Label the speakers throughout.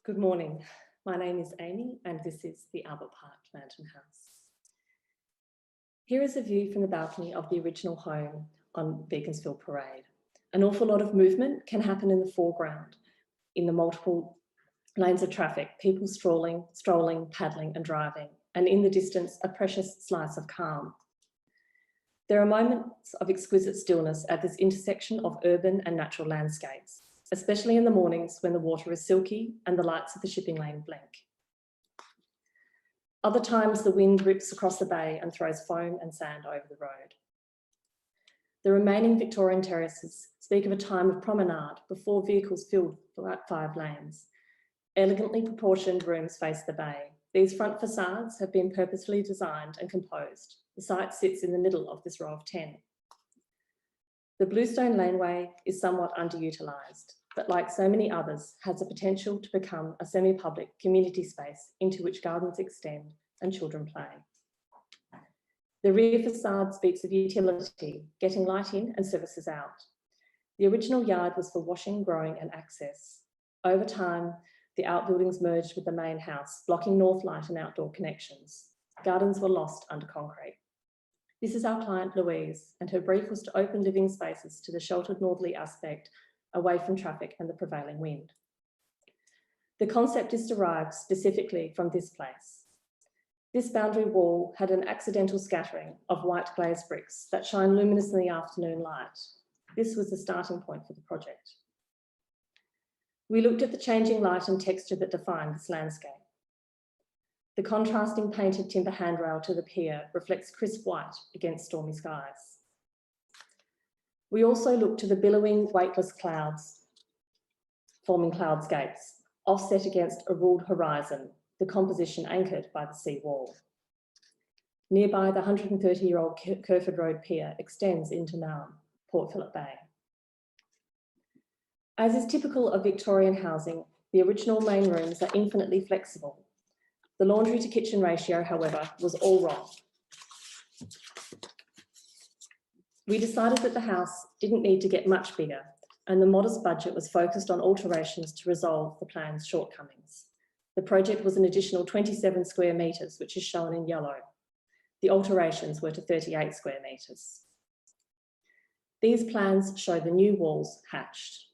Speaker 1: Good morning. My name is Amy and this is the Albert Park Lantern House. Here is a view from the balcony of the original home on Beaconsfield Parade. An awful lot of movement can happen in the foreground in the multiple lanes of traffic, people strolling, paddling and driving, and in the distance, a precious slice of calm. There are moments of exquisite stillness at this intersection of urban and natural landscapes, especially in the mornings when the water is silky and the lights of the shipping lane blink. Other times the wind rips across the bay and throws foam and sand over the road. The remaining Victorian terraces speak of a time of promenade before vehicles filled 5 lanes. Elegantly proportioned rooms face the bay. These front facades have been purposefully designed and composed. The site sits in the middle of this row of 10. The bluestone laneway is somewhat underutilised, but like so many others, has the potential to become a semi-public community space into which gardens extend and children play. The rear facade speaks of utility, getting light in and services out. The original yard was for washing, growing and access. Over time, the outbuildings merged with the main house, blocking north light and outdoor connections. Gardens were lost under concrete. This is our client Louise, and her brief was to open living spaces to the sheltered northerly aspect away from traffic and the prevailing wind. The concept is derived specifically from this place. This boundary wall had an accidental scattering of white glazed bricks that shine luminous in the afternoon light. This was the starting point for the project. We looked at the changing light and texture that defined this landscape. The contrasting painted timber handrail to the pier reflects crisp white against stormy skies. We also look to the billowing, weightless clouds, forming cloudscapes, offset against a ruled horizon, the composition anchored by the sea wall. Nearby, the 130-year-old Kerford Road pier extends into Naum, Port Phillip Bay. As is typical of Victorian housing, the original main rooms are infinitely flexible. The laundry to kitchen ratio, however, was all wrong. We decided that the house didn't need to get much bigger, and the modest budget was focused on alterations to resolve the plan's shortcomings. The project was an additional 27 square metres, which is shown in yellow. The alterations were to 38 square metres. These plans show the new walls hatched.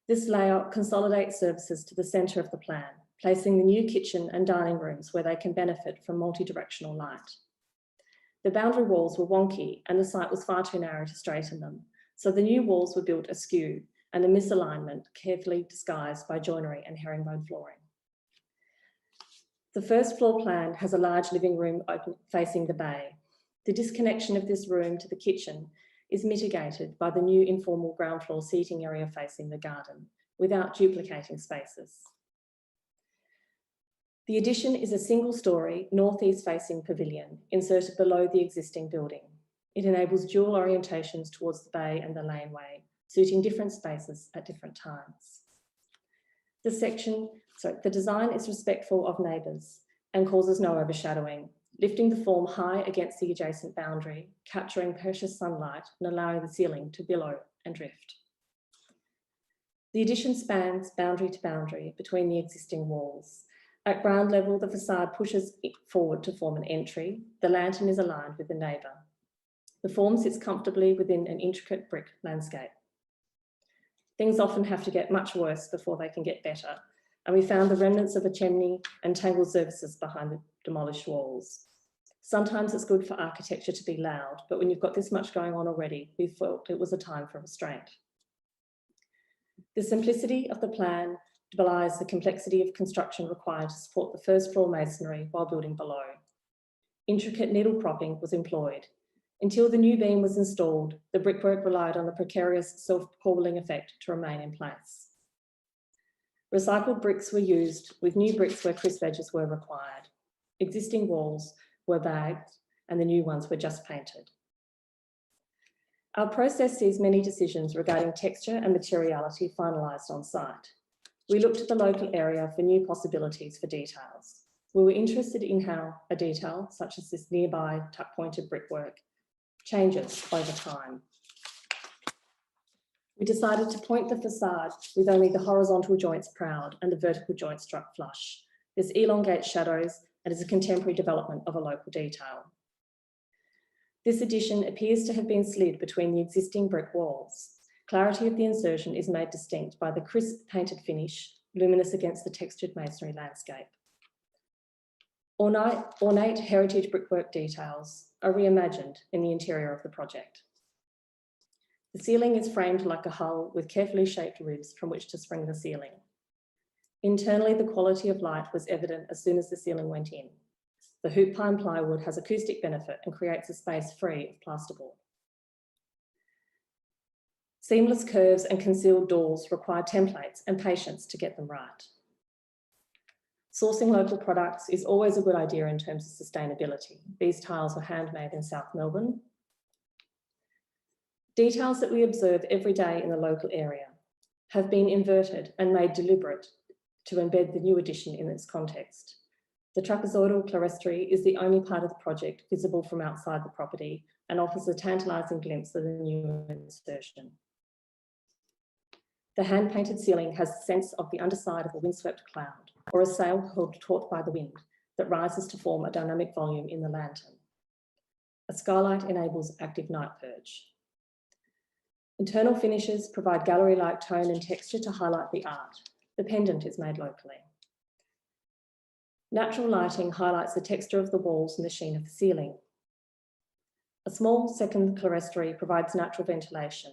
Speaker 1: This layout consolidates services to the centre of the plan, placing the new kitchen and dining rooms where they can benefit from multi-directional light. The boundary walls were wonky and the site was far too narrow to straighten them, so the new walls were built askew and the misalignment carefully disguised by joinery and herringbone flooring. The first floor plan has a large living room open facing the bay. The disconnection of this room to the kitchen is mitigated by the new informal ground floor seating area facing the garden, without duplicating spaces. The addition is a single-storey, northeast facing pavilion inserted below the existing building. It enables dual orientations towards the bay and the laneway, suiting different spaces at different times. The design is respectful of neighbours and causes no overshadowing, lifting the form high against the adjacent boundary, capturing precious sunlight and allowing the ceiling to billow and drift. The addition spans boundary to boundary between the existing walls. At ground level, the facade pushes forward to form an entry. The lantern is aligned with the neighbour. The form sits comfortably within an intricate brick landscape. Things often have to get much worse before they can get better, and we found the remnants of a chimney and tangled surfaces behind the demolished walls. Sometimes it's good for architecture to be loud, but when you've got this much going on already, we felt it was a time for restraint. The simplicity of the plan belies the complexity of construction required to support the first floor masonry while building below. Intricate needle propping was employed. Until the new beam was installed, the brickwork relied on the precarious self-corbelling effect to remain in place. Recycled bricks were used, with new bricks where crisp edges were required. Existing walls were bagged and the new ones were just painted. Our process sees many decisions regarding texture and materiality finalised on site. We looked at the local area for new possibilities for details. We were interested in how a detail, such as this nearby tuck-pointed brickwork, changes over time. We decided to point the facade with only the horizontal joints proud and the vertical joints struck flush. This elongates shadows and is a contemporary development of a local detail. This addition appears to have been slid between the existing brick walls. Clarity of the insertion is made distinct by the crisp painted finish, luminous against the textured masonry landscape. Ornate heritage brickwork details are reimagined in the interior of the project. The ceiling is framed like a hull with carefully shaped ribs from which to spring the ceiling. Internally, the quality of light was evident as soon as the ceiling went in. The hoop pine plywood has acoustic benefit and creates a space free of plasterboard. Seamless curves and concealed doors require templates and patience to get them right. Sourcing local products is always a good idea in terms of sustainability. These tiles were handmade in South Melbourne. Details that we observe every day in the local area have been inverted and made deliberate to embed the new addition in its context. The trapezoidal clerestory is the only part of the project visible from outside the property and offers a tantalising glimpse of the new insertion. The hand-painted ceiling has a sense of the underside of a windswept cloud or a sail held taut by the wind that rises to form a dynamic volume in the lantern. A skylight enables active night purge. Internal finishes provide gallery-like tone and texture to highlight the art. The pendant is made locally. Natural lighting highlights the texture of the walls and the sheen of the ceiling. A small second clerestory provides natural ventilation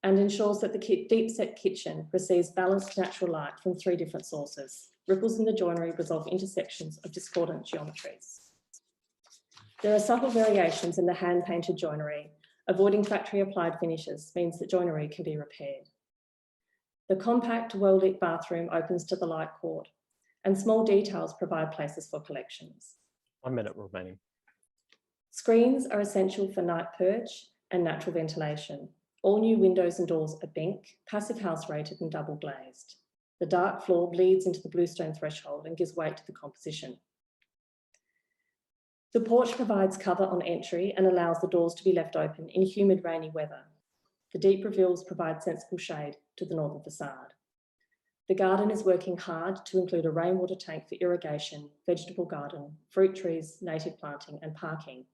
Speaker 1: and ensures that the deep-set kitchen receives balanced natural light from 3 different sources. Ripples in the joinery resolve intersections of discordant geometries. There are subtle variations in the hand-painted joinery. Avoiding factory-applied finishes means that joinery can be repaired. The compact, well-lit bathroom opens to the light court, and small details provide places for collections.
Speaker 2: 1 minute remaining.
Speaker 1: Screens are essential for night purge and natural ventilation. All new windows and doors are Bink, passive house rated and double glazed. The dark floor bleeds into the bluestone threshold and gives weight to the composition. The porch provides cover on entry and allows the doors to be left open in humid, rainy weather. The deep reveals provide sensible shade to the northern facade. The garden is working hard to include a rainwater tank for irrigation, vegetable garden, fruit trees, native planting and parking.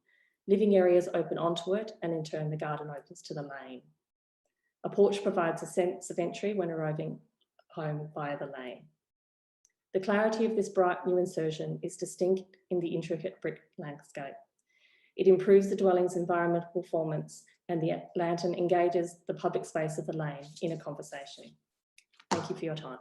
Speaker 1: Living areas open onto it and in turn the garden opens to the lane. A porch provides a sense of entry when arriving home via the lane. The clarity of this bright new insertion is distinct in the intricate brick landscape. It improves the dwelling's environmental performance and the lantern engages the public space of the lane in a conversation. Thank you for your time.